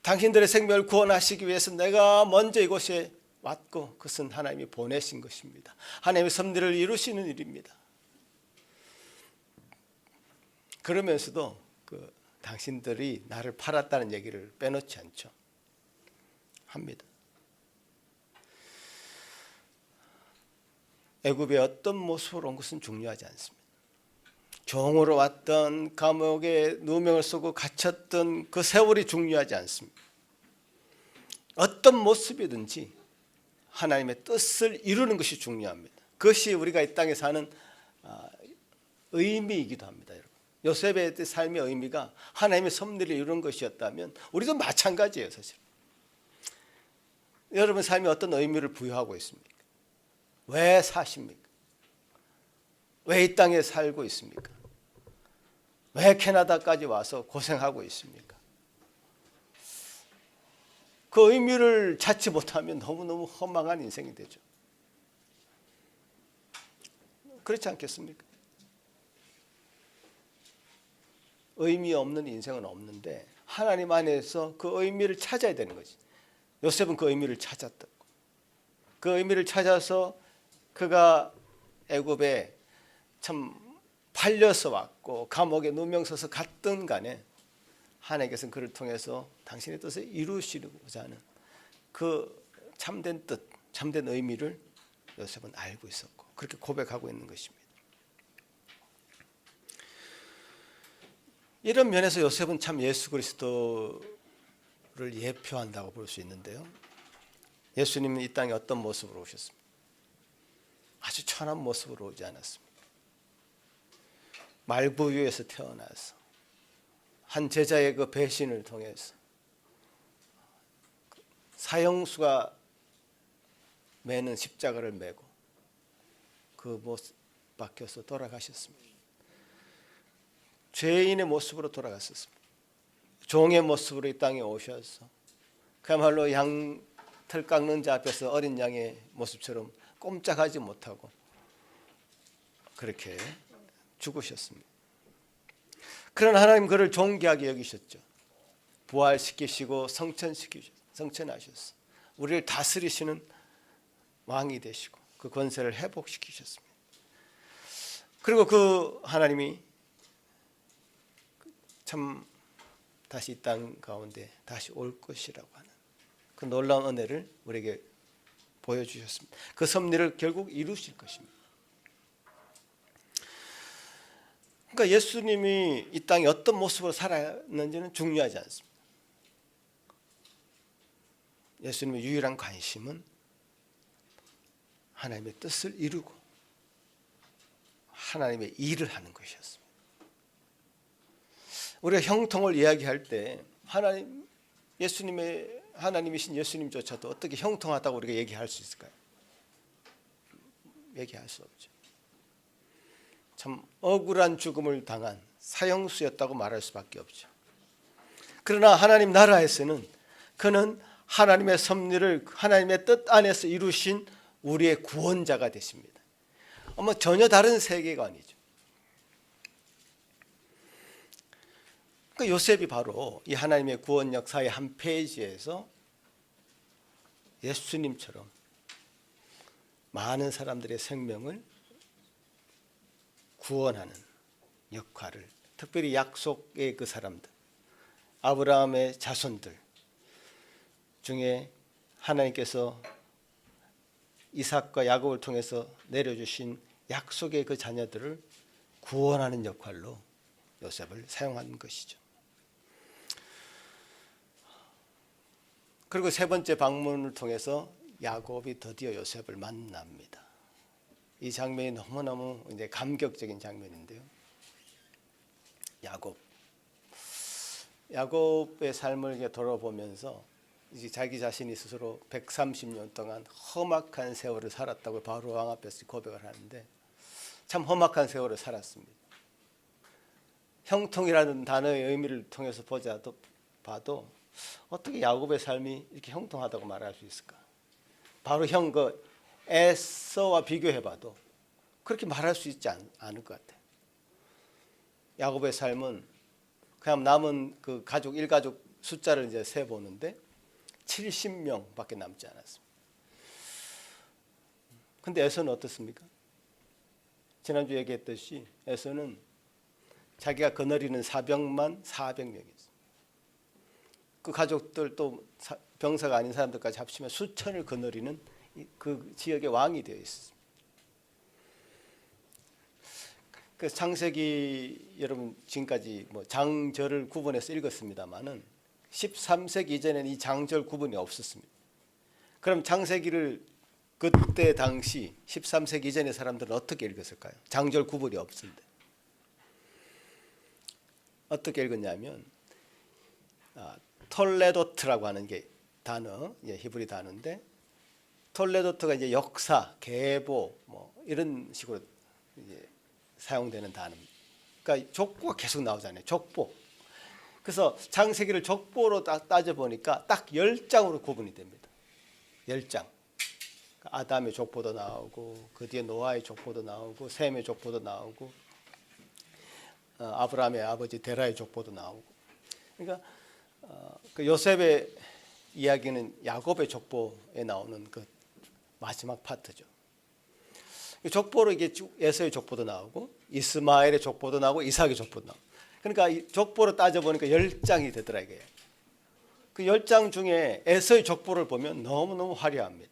당신들의 생명을 구원하시기 위해서 내가 먼저 이곳에 왔고 그것은 하나님이 보내신 것입니다. 하나님의 섭리를 이루시는 일입니다. 그러면서도 당신들이 나를 팔았다는 얘기를 빼놓지 않죠. 합니다. 애굽의 어떤 모습으로 온 것은 중요하지 않습니다. 종으로 왔던 감옥에 누명을 쓰고 갇혔던 그 세월이 중요하지 않습니다. 어떤 모습이든지 하나님의 뜻을 이루는 것이 중요합니다. 그것이 우리가 이 땅에 사는 의미이기도 합니다. 여러분. 요셉의 삶의 의미가 하나님의 섭리를 이루는 것이었다면 우리도 마찬가지예요. 사실. 여러분 삶에 어떤 의미를 부여하고 있습니까? 왜 사십니까? 왜 이 땅에 살고 있습니까? 왜 캐나다까지 와서 고생하고 있습니까? 그 의미를 찾지 못하면 너무너무 허망한 인생이 되죠. 그렇지 않겠습니까? 의미 없는 인생은 없는데 하나님 안에서 그 의미를 찾아야 되는 거지. 요셉은 그 의미를 찾았다. 그 의미를 찾아서 그가 애굽에 참 팔려서 왔고 감옥에 누명 써서 갔든 간에 하나님께서는 그를 통해서 당신의 뜻을 이루시고자 하는 그 참된 뜻, 참된 의미를 요셉은 알고 있었고 그렇게 고백하고 있는 것입니다. 이런 면에서 요셉은 참 예수 그리스도를 예표한다고 볼 수 있는데요. 예수님은 이 땅에 어떤 모습으로 오셨습니까? 아주 천한 모습으로 오지 않았습니다. 말구유에서 태어나서 한 제자의 그 배신을 통해서 사형수가 매는 십자가를 메고 그 모습 박혀서 돌아가셨습니다. 죄인의 모습으로 돌아갔었습니다. 종의 모습으로 이 땅에 오셔서 그야말로 양털 깎는 자 앞에서 어린 양의 모습처럼 꼼짝하지 못하고 그렇게 죽으셨습니다. 그러나 하나님 그를 존귀하게 여기셨죠. 부활시키시고 성천하셨어. 우리를 다스리시는 왕이 되시고 그 권세를 회복시키셨습니다. 그리고 그 하나님이 참 다시 이 땅 가운데 다시 올 것이라고 하는 그 놀라운 은혜를 우리에게 보여주셨습니다. 그 섭리를 결국 이루실 것입니다. 그러니까 예수님이 이 땅에 어떤 모습으로 살았는지는 중요하지 않습니다. 예수님의 유일한 관심은 하나님의 뜻을 이루고 하나님의 일을 하는 것이었습니다. 우리가 형통을 이야기할 때 하나님이신 예수님조차도 어떻게 형통하다고 우리가 얘기할 수 있을까요? 얘기할 수 없죠. 참 억울한 죽음을 당한 사형수였다고 말할 수밖에 없죠. 그러나 하나님 나라에서는 그는 하나님의 섭리를 하나님의 뜻 안에서 이루신 우리의 구원자가 되십니다. 아마 전혀 다른 세계관이죠. 그러니까 요셉이 바로 이 하나님의 구원 역사의 한 페이지에서 예수님처럼 많은 사람들의 생명을 구원하는 역할을, 특별히 약속의 그 사람들, 아브라함의 자손들 중에 하나님께서 이삭과 야곱을 통해서 내려주신 약속의 그 자녀들을 구원하는 역할로 요셉을 사용한 것이죠. 그리고 세 번째 방문을 통해서 야곱이 드디어 요셉을 만납니다. 이 장면이 너무너무 이제 감격적인 장면인데요. 야곱의 삶을 돌아보면서 이제 자기 자신이 스스로 130년 동안 험악한 세월을 살았다고 바로 왕 앞에서 고백을 하는데 참 험악한 세월을 살았습니다. 형통이라는 단어의 의미를 통해서 봐도 어떻게 야곱의 삶이 이렇게 형통하다고 말할 수 있을까? 바로 에서와 비교해봐도 그렇게 말할 수 있지 않을 것 같아요. 야곱의 삶은 그냥 남은 그 일가족 숫자를 이제 세 보는데 70명밖에 남지 않았습니다. 근데 에서는 어떻습니까? 지난주 얘기했듯이 에서는 자기가 거느리는 사병만 400명이었어요. 그 가족들 또 병사가 아닌 사람들까지 합치면 수천을 거느리는 그 지역의 왕이 되어 있었습니다. 그 창세기 여러분 지금까지 뭐 장절을 구분해서 읽었습니다만은 13세기 이전에는 이 장절 구분이 없었습니다. 그럼 창세기를 그때 당시 13세기 이전의 사람들은 어떻게 읽었을까요? 장절 구분이 없는데 어떻게 읽었냐면 톨레도트라고 하는 게 단어, 히브리 단어인데 톨레도트가 이제 역사, 계보 뭐 이런 식으로 이제 사용되는 단어입니다. 그러니까 족보가 계속 나오잖아요. 족보. 그래서 창세기를 족보로 따져 보니까 딱 10장으로 구분이 됩니다. 10장. 아담의 족보도 나오고 그 뒤에 노아의 족보도 나오고 셈의 족보도 나오고 아브라함의 아버지 데라의 족보도 나오고. 그러니까 그 요셉의 이야기는 야곱의 족보에 나오는 그 마지막 파트죠. 족보로 이게 에서의 족보도 나오고 이스마엘의 족보도 나오고 이삭의 족보도 나오고. 그러니까 이 족보로 따져보니까 10장이 되더라 이거예요. 그 10장 중에 에서의 족보를 보면 너무너무 화려합니다.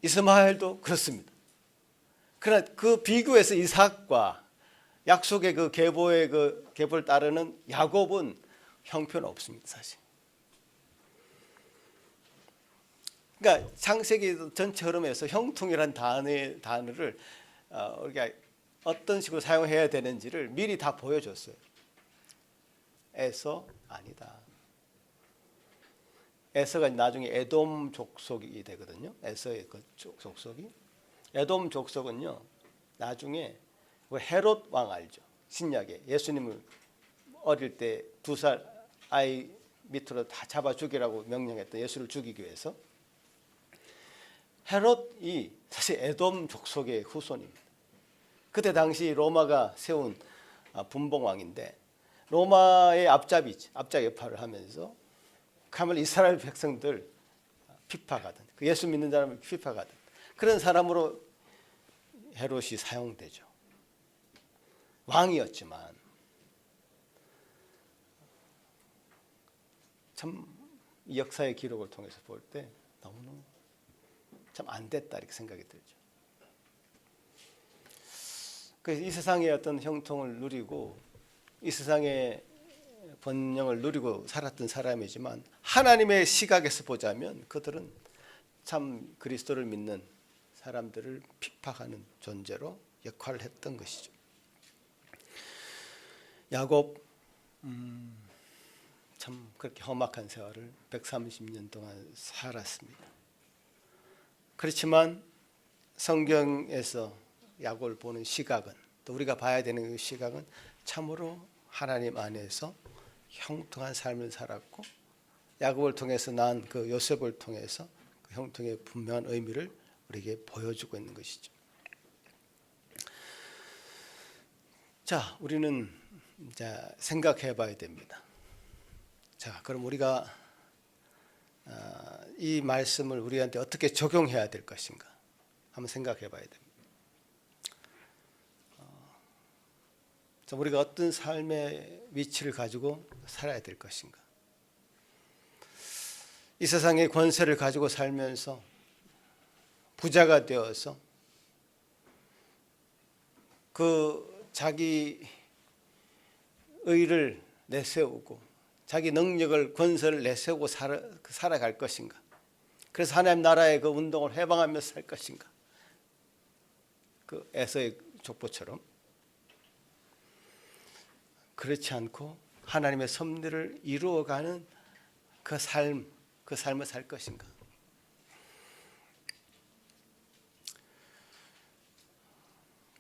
이스마엘도 그렇습니다. 그러나 그 비교해서 이삭과 약속의 그 계보를 따르는 야곱은 형편 없습니다, 사실. 그러니까 창세기 전체 흐름에서 형통이라는 단어를 우리가 어떤 식으로 사용해야 되는지를 미리 다 보여줬어요. 에서 아니다. 에서가 나중에 에돔 족속이 되거든요. 에서의 그 족속이. 에돔 족속은요, 나중에 헤롯 왕 알죠? 신약에 예수님을 어릴 때 2살 아이 밑으로 다 잡아 죽이라고 명령했던 예수를 죽이기 위해서 헤롯이 사실 에돔 족속의 후손입니다. 그때 당시 로마가 세운 분봉왕인데 로마의 앞잡 역할을 하면서 가면 이스라엘 백성들 핍박하던 그 예수 믿는 사람을 핍박하던 그런 사람으로 헤롯이 사용되죠. 왕이었지만 참 이 역사의 기록을 통해서 볼 때 너무너무 참 안 됐다 이렇게 생각이 들죠. 그래서 이 세상의 어떤 형통을 누리고 이 세상의 번영을 누리고 살았던 사람이지만 하나님의 시각에서 보자면 그들은 참 그리스도를 믿는 사람들을 핍박하는 존재로 역할을 했던 것이죠. 야곱 참 그렇게 험악한 세월을 130년 동안 살았습니다. 그렇지만 성경에서 야곱을 보는 시각은, 또 우리가 봐야 되는 그 시각은 참으로 하나님 안에서 형통한 삶을 살았고, 야곱을 통해서 난 그 요셉을 통해서 그 형통의 분명한 의미를 우리에게 보여주고 있는 것이죠. 자, 우리는 이제 생각해 봐야 됩니다. 자, 그럼 우리가 이 말씀을 우리한테 어떻게 적용해야 될 것인가 한번 생각해 봐야 됩니다. 우리가 어떤 삶의 위치를 가지고 살아야 될 것인가. 이 세상의 권세를 가지고 살면서 부자가 되어서 그 자기 의를 내세우고 자기 능력을 권세를 내세우고 살아갈 것인가. 그래서 하나님 나라의 그 운동을 해방하면서 살 것인가. 그 에서의 족보처럼. 그렇지 않고 하나님의 섭리를 이루어가는 그 삶을 살 것인가.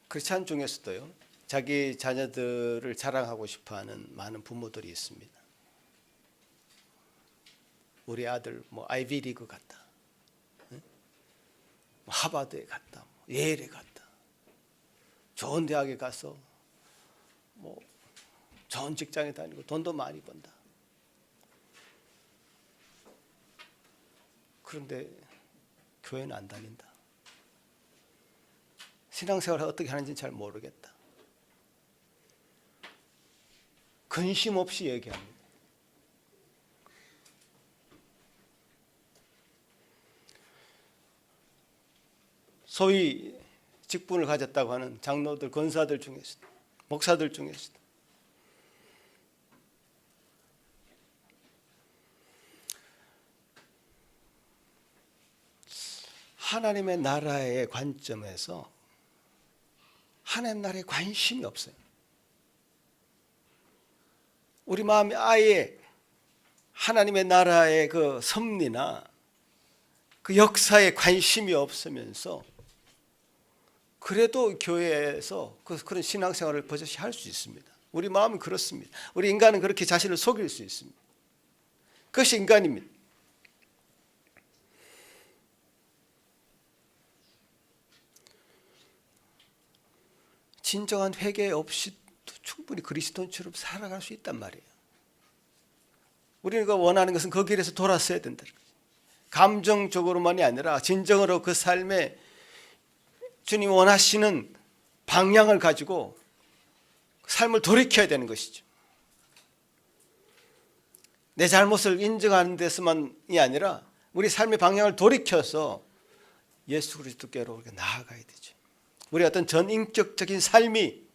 크리스찬 중에서도요, 자기 자녀들을 자랑하고 싶어하는 많은 부모들이 있습니다. 우리 아들 아이비리그 갔다, 하버드에 갔다, 예일에 갔다, 좋은 대학에 가서 좋은 직장에 다니고 돈도 많이 번다. 그런데 교회는 안 다닌다. 신앙생활을 어떻게 하는지는 잘 모르겠다. 근심 없이 얘기합니다. 소위 직분을 가졌다고 하는 장로들, 권사들 중에서도, 목사들 중에서도 하나님의 나라의 관점에서 하나님 나라에 관심이 없어요. 우리 마음이 아예 하나님의 나라의 그 섭리나 그 역사에 관심이 없으면서 그래도 교회에서 그런 신앙생활을 버젓이 할 수 있습니다. 우리 마음은 그렇습니다. 우리 인간은 그렇게 자신을 속일 수 있습니다. 그것이 인간입니다. 진정한 회개 없이도 충분히 그리스도인처럼 살아갈 수 있단 말이에요. 우리가 원하는 것은 그 길에서 돌았어야 된다. 감정적으로만이 아니라 진정으로 그 삶에 주님 원하시는 방향을 가지고 삶을 돌이켜야 되는 것이죠. 내 잘못을 인정하는 데서만이 아니라 우리 삶의 방향을 돌이켜서 예수 그리스도께로 나아가야 되죠. 우리 어떤 전인격적인 삶이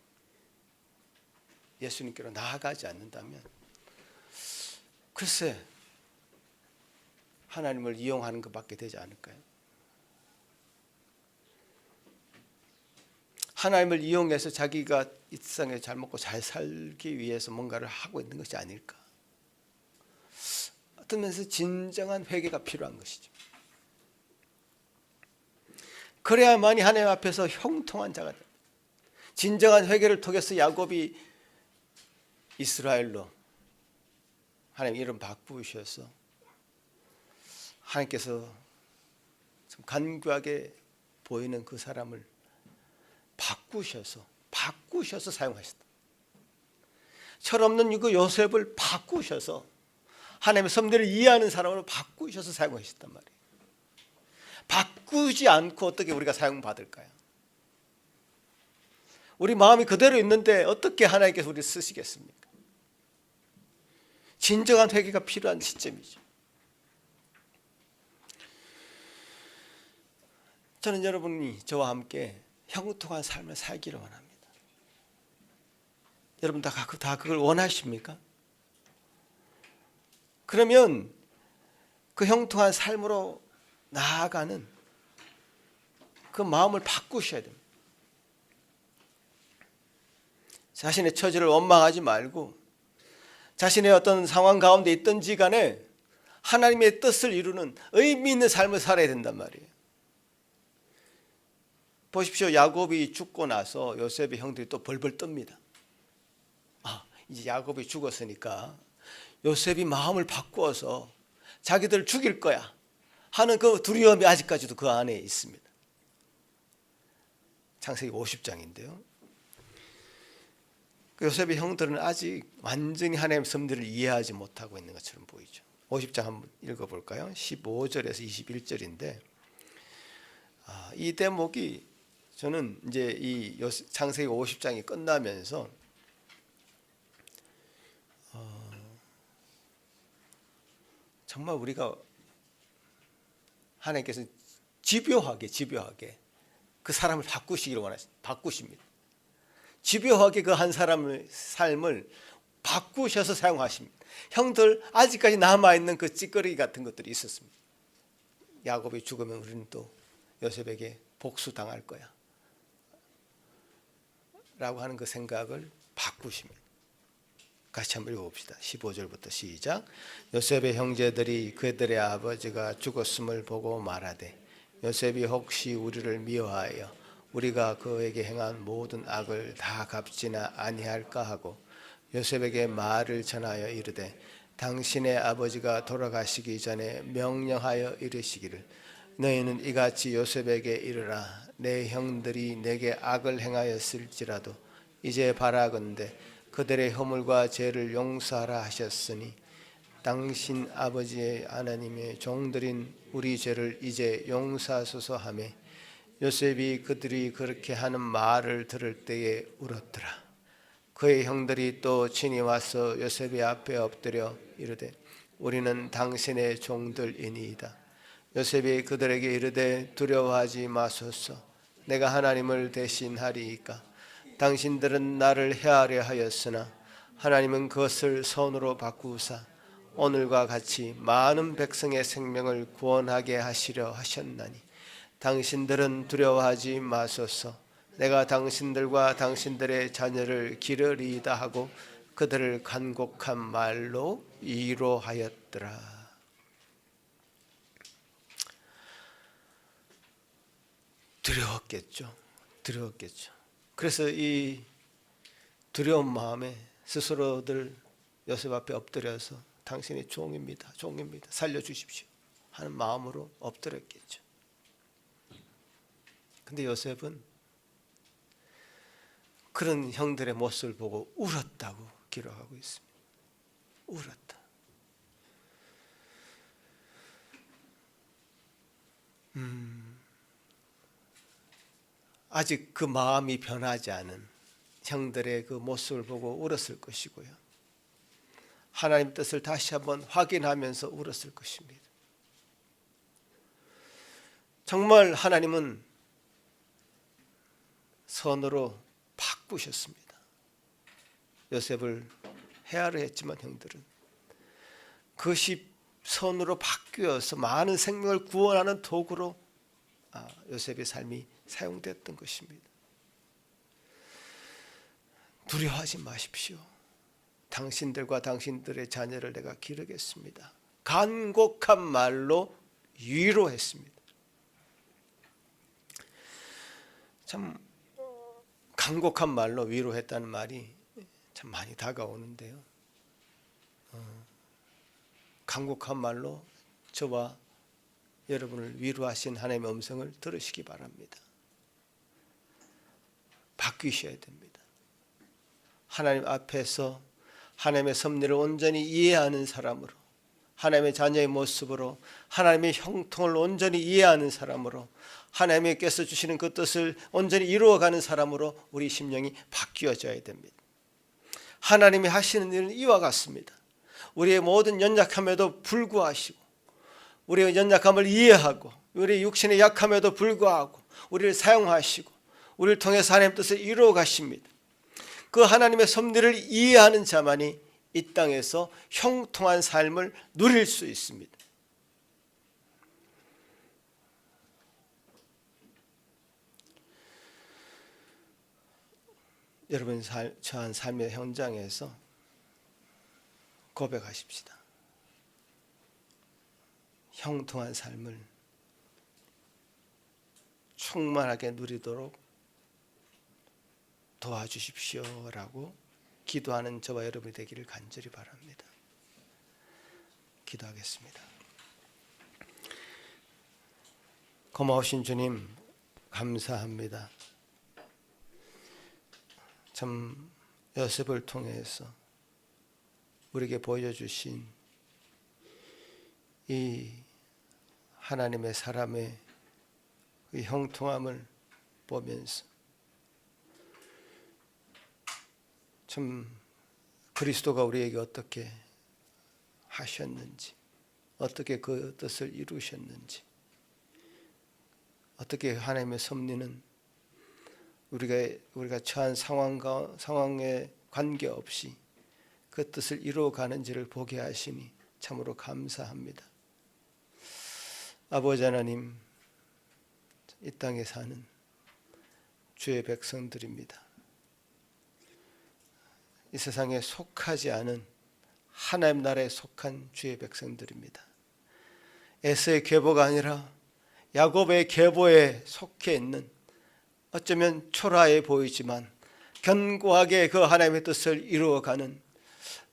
예수님께로 나아가지 않는다면 글쎄 하나님을 이용하는 것밖에 되지 않을까요? 하나님을 이용해서 자기가 이 세상에 잘 먹고 잘 살기 위해서 뭔가를 하고 있는 것이 아닐까. 어떤 면에서 진정한 회개가 필요한 것이죠. 그래야만이 하나님 앞에서 형통한 자가 됩니다. 진정한 회개를 통해서 야곱이 이스라엘로 하나님 이름 바꾸셔서 하나님께서 좀 간교하게 보이는 그 사람을 바꾸셔서 사용하셨다. 철없는 그 요셉을 바꾸셔서 하나님의 섭리를 이해하는 사람으로 바꾸셔서 사용하셨단 말이에요. 바꾸지 않고 어떻게 우리가 사용받을까요? 우리 마음이 그대로 있는데 어떻게 하나님께서 우리를 쓰시겠습니까? 진정한 회개가 필요한 시점이죠. 저는 여러분이 저와 함께 형통한 삶을 살기를 원합니다. 여러분 다 그걸 원하십니까? 그러면 그 형통한 삶으로 나아가는 그 마음을 바꾸셔야 됩니다. 자신의 처지를 원망하지 말고 자신의 어떤 상황 가운데 있든지 간에 하나님의 뜻을 이루는 의미 있는 삶을 살아야 된단 말이에요. 보십시오. 야곱이 죽고 나서 요셉의 형들이 또 벌벌 뜹니다. 이제 야곱이 죽었으니까 요셉이 마음을 바꾸어서 자기들을 죽일 거야 하는 그 두려움이 아직까지도 그 안에 있습니다. 창세기 50장인데요. 요셉의 형들은 아직 완전히 하나님의 섭리를 이해하지 못하고 있는 것처럼 보이죠. 50장 한번 읽어볼까요? 15절에서 21절인데 이 대목이 저는 이제 이 창세기 50장이 끝나면서 정말 우리가 하나님께서 집요하게 그 사람을 바꾸시기를 원하십니다. 바꾸십니다. 집요하게 그 한 사람의 삶을 바꾸셔서 사용하십니다. 형들 아직까지 남아있는 그 찌꺼기 같은 것들이 있었습니다. 야곱이 죽으면 우리는 또 요셉에게 복수당할 거야 라고 하는 그 생각을 바꾸십니다. 같이 한번 읽어봅시다. 15절부터 시작. 요셉의 형제들이 그들의 아버지가 죽었음을 보고 말하되 요셉이 혹시 우리를 미워하여 우리가 그에게 행한 모든 악을 다 갚지나 아니할까 하고 요셉에게 말을 전하여 이르되 당신의 아버지가 돌아가시기 전에 명령하여 이르시기를 너희는 이같이 요셉에게 이르라 내 형들이 내게 악을 행하였을지라도 이제 바라건대 그들의 허물과 죄를 용서하라 하셨으니 당신 아버지의 하나님의 종들인 우리 죄를 이제 용서하소서 하며 요셉이 그들이 그렇게 하는 말을 들을 때에 울었더라. 그의 형들이 또 친히 와서 요셉의 앞에 엎드려 이르되 우리는 당신의 종들이니이다. 요셉이 그들에게 이르되 두려워하지 마소서. 내가 하나님을 대신하리이까. 당신들은 나를 해하려 하였으나 하나님은 그것을 선으로 바꾸사 오늘과 같이 많은 백성의 생명을 구원하게 하시려 하셨나니 당신들은 두려워하지 마소서. 내가 당신들과 당신들의 자녀를 기르리이다 하고 그들을 간곡한 말로 위로하였더라. 두려웠겠죠. 그래서 이 두려운 마음에 스스로들 요셉 앞에 엎드려서 당신의 종입니다. 살려주십시오 하는 마음으로 엎드렸겠죠. 근데 요셉은 그런 형들의 모습을 보고 울었다고 기록하고 있습니다. 울었다. 아직 그 마음이 변하지 않은 형들의 그 모습을 보고 울었을 것이고요. 하나님 뜻을 다시 한번 확인하면서 울었을 것입니다. 정말 하나님은 선으로 바꾸셨습니다. 요셉을 해하려 했지만 형들은 그것이 선으로 바뀌어서 많은 생명을 구원하는 도구로 요셉의 삶이 사용됐던 것입니다. 두려워하지 마십시오. 당신들과 당신들의 자녀를 내가 기르겠습니다. 간곡한 말로 위로했습니다. 참 간곡한 말로 위로했다는 말이 참 많이 다가오는데요. 간곡한 말로 저와 여러분을 위로하신 하나님의 음성을 들으시기 바랍니다. 바뀌셔야 됩니다. 하나님 앞에서 하나님의 섭리를 온전히 이해하는 사람으로, 하나님의 자녀의 모습으로, 하나님의 형통을 온전히 이해하는 사람으로, 하나님께서 주시는 그 뜻을 온전히 이루어가는 사람으로 우리 심령이 바뀌어져야 됩니다. 하나님이 하시는 일은 이와 같습니다. 우리의 모든 연약함에도 불구하시고 우리의 연약함을 이해하고 우리 육신의 약함에도 불구하고 우리를 사용하시고 우리를 통해서 하나님의 뜻을 이루어 가십니다. 그 하나님의 섭리를 이해하는 자만이 이 땅에서 형통한 삶을 누릴 수 있습니다. 여러분 처한 삶의 현장에서 고백하십시다. 형통한 삶을 충만하게 누리도록 도와주십시오라고 기도하는 저와 여러분이 되기를 간절히 바랍니다. 기도하겠습니다. 고마우신 주님 감사합니다. 참 요셉을 통해서 우리에게 보여주신 이 하나님의 사람의 그 형통함을 보면서 참 그리스도가 우리에게 어떻게 하셨는지, 어떻게 그 뜻을 이루셨는지, 어떻게 하나님의 섭리는 우리가 처한 상황에 관계없이 그 뜻을 이루어가는지를 보게 하시니 참으로 감사합니다. 아버지 하나님, 이 땅에 사는 주의 백성들입니다. 이 세상에 속하지 않은 하나님 나라에 속한 주의 백성들입니다. 에서의 계보가 아니라 야곱의 계보에 속해 있는, 어쩌면 초라해 보이지만 견고하게 그 하나님의 뜻을 이루어가는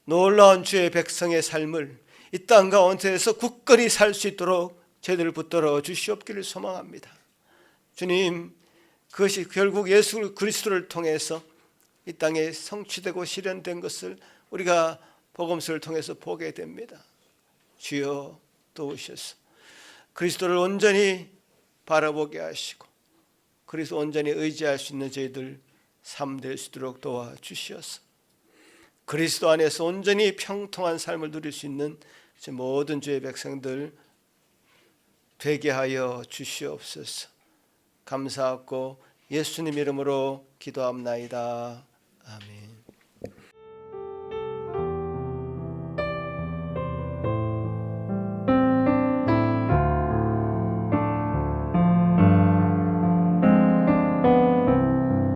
놀라운 주의 백성의 삶을 이 땅 가운데에서 굳건히 살 수 있도록 저희들을 붙들어 주시옵기를 소망합니다. 주님, 그것이 결국 예수 그리스도를 통해서 이 땅에 성취되고 실현된 것을 우리가 복음서를 통해서 보게 됩니다. 주여 도우셔서 그리스도를 온전히 바라보게 하시고 그리스도 온전히 의지할 수 있는 저희들 삶 될 수 있도록 도와주시옵소서. 그리스도 안에서 온전히 평통한 삶을 누릴 수 있는 모든 주의 백성들 되게 하여 주시옵소서. 감사하고 예수님 이름으로 기도합나이다. 아멘.